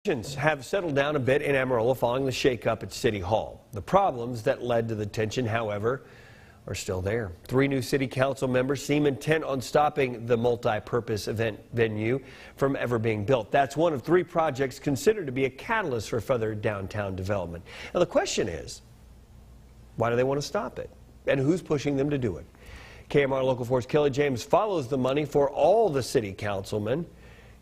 Tensions have settled down a bit in Amarillo following the shakeup at City Hall. The problems that led to the tension, however, are still there. 3 new city council members seem intent on stopping the multi-purpose event venue from ever being built. That's one of 3 projects considered to be a catalyst for further downtown development. Now the question is, why do they want to stop it? And who's pushing them to do it? KMR Local 4's Kelly James follows the money for all the city councilmen.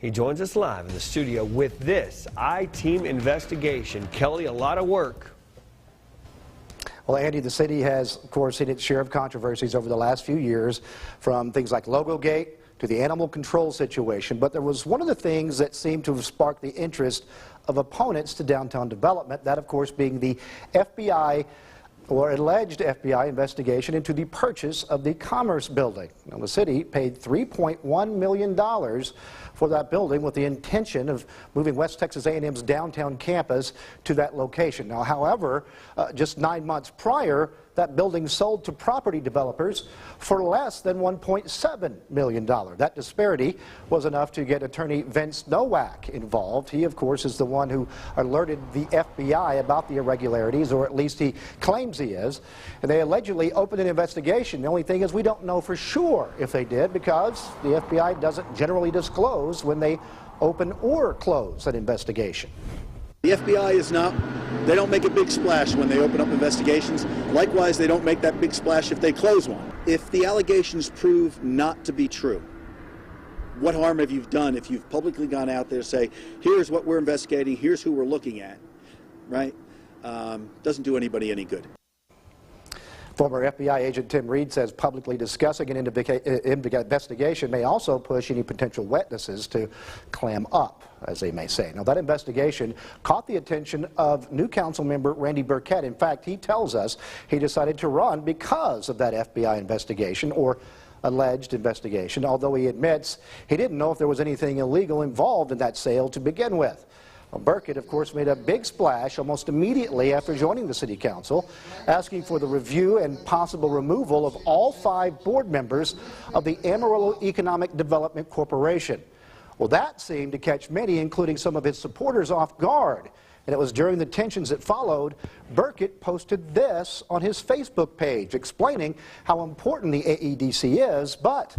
He joins us live in the studio with this I-Team investigation. Kelly, a lot of work. Well, Andy, the city has, of course, seen its share of controversies over the last few years, from things like Logogate to the animal control situation. But there was one of the things that seemed to have sparked the interest of opponents to downtown development, that, of course, being the FBI or alleged FBI investigation into the purchase of the Commerce Building. Now, the city paid $3.1 million for that building with the intention of moving West Texas A&M's downtown campus to that location. Now, however, just 9 months prior, that building sold to property developers for less than $1.7 million. That disparity was enough to get attorney Vince Nowak involved. He, of course, is the one who alerted the FBI about the irregularities, or at least he claims he is. And they allegedly opened an investigation. The only thing is we don't know for sure if they did, because the FBI doesn't generally disclose when they open or close an investigation. The FBI is not, they don't make a big splash when they open up investigations. Likewise, they don't make that big splash if they close one. If the allegations prove not to be true, what harm have you done if you've publicly gone out there and say, here's what we're investigating, here's who we're looking at, right? Doesn't do anybody any good. Former FBI agent Tim Reed says publicly discussing an investigation may also push any potential witnesses to clam up, as they may say. Now, that investigation caught the attention of new council member Randy Burkett. In fact, he tells us he decided to run because of that FBI investigation, or alleged investigation, although he admits he didn't know if there was anything illegal involved in that sale to begin with. Well, Burkett, of course, made a big splash almost immediately after joining the city council, asking for the review and possible removal of all 5 board members of the Amarillo Economic Development Corporation. Well, that seemed to catch many, including some of his supporters, off guard. And it was during the tensions that followed, Burkett posted this on his Facebook page, explaining how important the AEDC is, but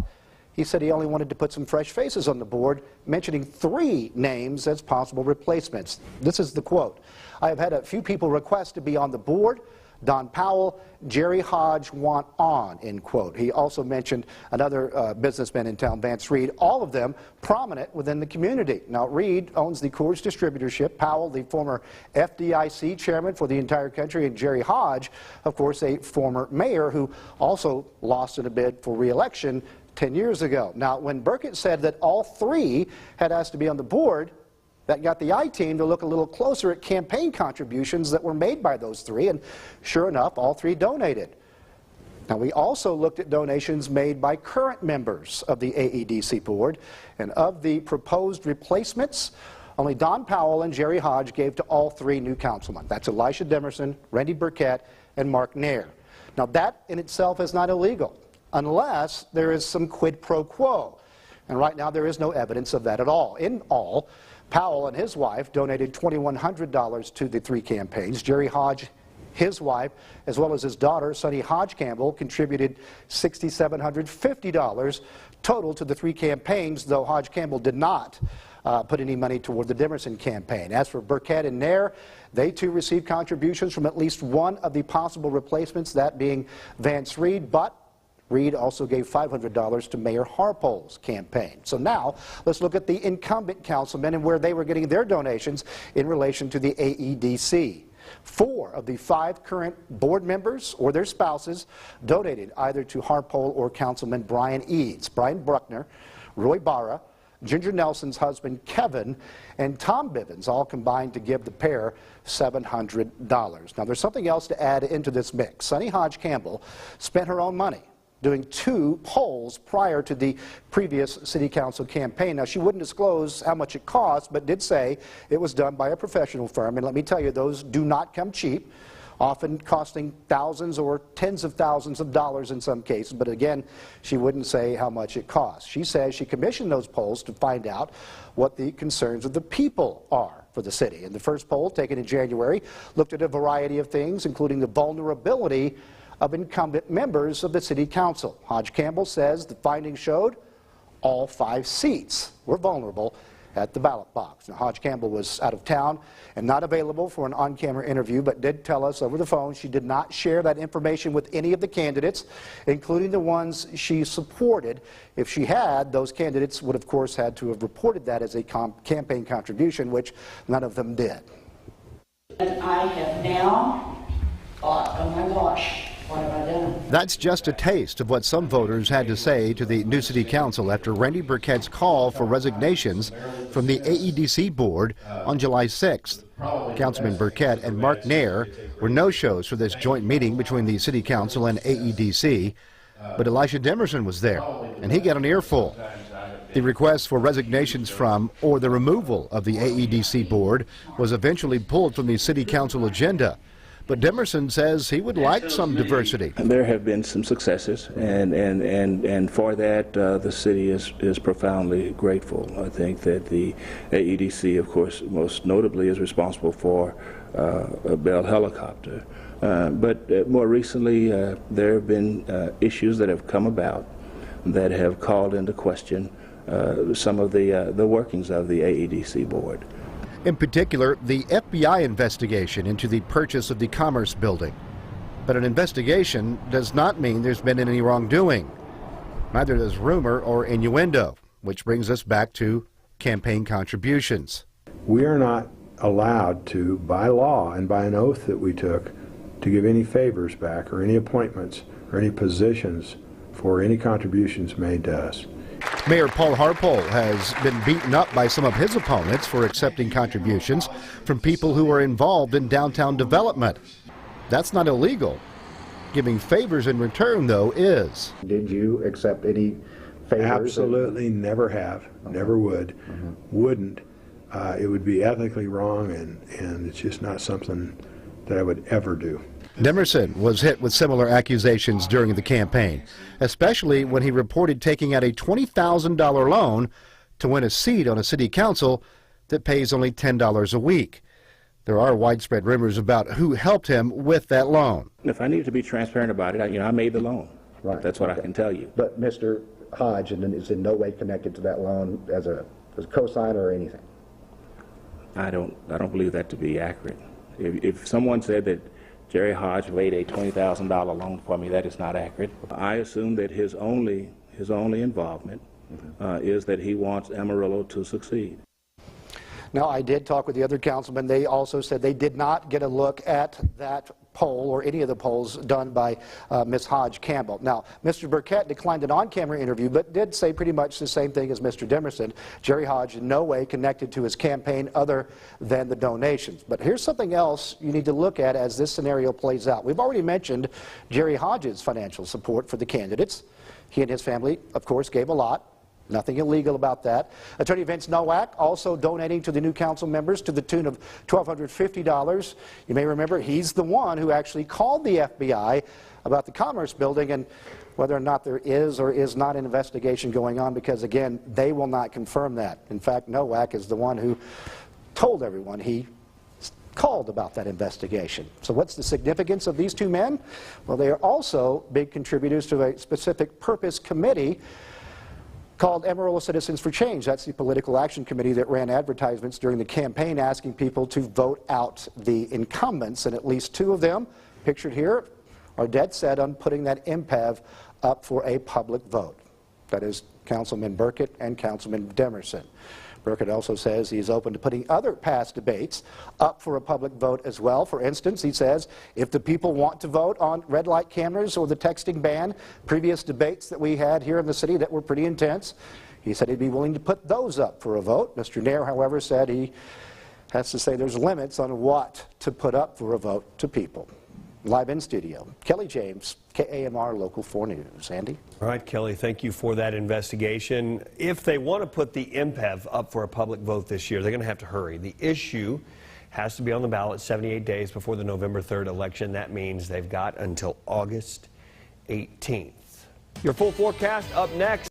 he said he only wanted to put some fresh faces on the board, mentioning 3 names as possible replacements. This is the quote: "I have had a few people request to be on the board. Don Powell, Jerry Hodge want on," end quote. He also mentioned another businessman in town, Vance Reed, all of them prominent within the community. Now, Reed owns the Coors distributorship, Powell, the former FDIC chairman for the entire country, and Jerry Hodge, of course, a former mayor who also lost in a bid for re-election 10 years ago. Now, when Burkett said that all 3 had asked to be on the board, that got the I-Team to look a little closer at campaign contributions that were made by those 3, and sure enough, all 3 donated. Now, we also looked at donations made by current members of the AEDC board, and of the proposed replacements, only Don Powell and Jerry Hodge gave to all 3 new councilmen. That's Elisha Demerson, Randy Burkett, and Mark Nair. Now, that in itself is not illegal, unless there is some quid pro quo. And right now there is no evidence of that at all. In all, Powell and his wife donated $2,100 to the 3 campaigns. Jerry Hodge, his wife, as well as his daughter, Sonny Hodge Campbell, contributed $6,750 total to the 3 campaigns, though Hodge Campbell did not put any money toward the Demerson campaign. As for Burkett and Nair, they too received contributions from at least one of the possible replacements, that being Vance Reed, but Reed also gave $500 to Mayor Harpole's campaign. So now, let's look at the incumbent councilmen and where they were getting their donations in relation to the AEDC. 4 of the 5 current board members or their spouses donated either to Harpole or Councilman Brian Eads, Brian Bruckner, Roy Barra, Ginger Nelson's husband Kevin, and Tom Bivens, all combined to give the pair $700. Now, there's something else to add into this mix. Sonny Hodge Campbell spent her own money doing 2 polls prior to the previous city council campaign. Now, she wouldn't disclose how much it cost, but did say it was done by a professional firm. And let me tell you, those do not come cheap, often costing thousands or tens of thousands of dollars in some cases. But again, she wouldn't say how much it cost. She says she commissioned those polls to find out what the concerns of the people are. for the city. And the first poll, taken in January, looked at a variety of things, including the vulnerability of incumbent members of the city council. Hodge Campbell says the findings showed all 5 seats were vulnerable at the ballot box. Now, Hodge Campbell was out of town and not available for an on-camera interview, but did tell us over the phone she did not share that information with any of the candidates, including the ones she supported. If she had, those candidates would, of course, had to have reported that as a campaign contribution, which none of them did. And I have now thought, oh my gosh, what have I done? That's just a taste of what some voters had to say to the new city council after Randy Burkett's call for resignations from the AEDC board on July 6th. Councilman Burkett and Mark Nair were no-shows for this joint meeting between the city council and AEDC, but Elisha Demerson was there, and he got an earful. The request for resignations from or the removal of the AEDC board was eventually pulled from the city council agenda. But Demerson says he would like some diversity. There have been some successes, and for that, the city is profoundly grateful. I think that the AEDC, of course, most notably is responsible for a Bell helicopter. But more recently, there have been issues that have come about that have called into question some of the workings of the AEDC board. In particular, the FBI investigation into the purchase of the Commerce building. But an investigation does not mean there's been any wrongdoing. Neither does rumor or innuendo, which brings us back to campaign contributions. We are not allowed to, by law and by an oath that we took, to give any favors back or any appointments or any positions for any contributions made to us. Mayor Paul Harpole has been beaten up by some of his opponents for accepting contributions from people who are involved in downtown development. That's not illegal. Giving favors in return, though, is. Did you accept any favors? Absolutely never have, never would, wouldn't. It would be ethically wrong, and it's just not something that I would ever do. Demerson was hit with similar accusations during the campaign, especially when he reported taking out a $20,000 loan to win a seat on a city council that pays only $10 a week. There are widespread rumors about who helped him with that loan. If I need to be transparent about it, I made the loan. Right. That's what I can tell you. But Mr. Hodge is in no way connected to that loan as a co-signer or anything. I don't believe that to be accurate. If someone said that Jerry Hodge made a $20,000 loan for me, that is not accurate. I assume that his only involvement is that he wants Amarillo to succeed. Now, I did talk with the other councilmen. They also said they did not get a look at that poll or any of the polls done by Ms. Hodge Campbell. Now, Mr. Burkett declined an on-camera interview, but did say pretty much the same thing as Mr. Demerson. Jerry Hodge in no way connected to his campaign other than the donations. But here's something else you need to look at as this scenario plays out. We've already mentioned Jerry Hodge's financial support for the candidates. He and his family, of course, gave a lot. Nothing illegal about that. Attorney Vince Nowak also donating to the new council members to the tune of $1,250. You may remember he's the one who actually called the FBI about the Commerce building and whether or not there is or is not an investigation going on, because, again, they will not confirm that. In fact, Nowak is the one who told everyone he called about that investigation. So what's the significance of these two men? Well, they are also big contributors to a specific purpose committee called Amarillo Citizens for Change. That's the political action committee that ran advertisements during the campaign asking people to vote out the incumbents, and at least 2 of them, pictured here, are dead set on putting that IMPAV up for a public vote. That is Councilman Burkett and Councilman Demerson. Burkett also says he's open to putting other past debates up for a public vote as well. For instance, he says if the people want to vote on red light cameras or the texting ban, previous debates that we had here in the city that were pretty intense, he said he'd be willing to put those up for a vote. Mr. Nair, however, said he has to say there's limits on what to put up for a vote to people. Live in studio, Kelly James, KAMR Local 4 News. Andy? All right, Kelly, thank you for that investigation. If they want to put the IMPAV up for a public vote this year, they're going to have to hurry. The issue has to be on the ballot 78 days before the November 3rd election. That means they've got until August 18th. Your full forecast up next.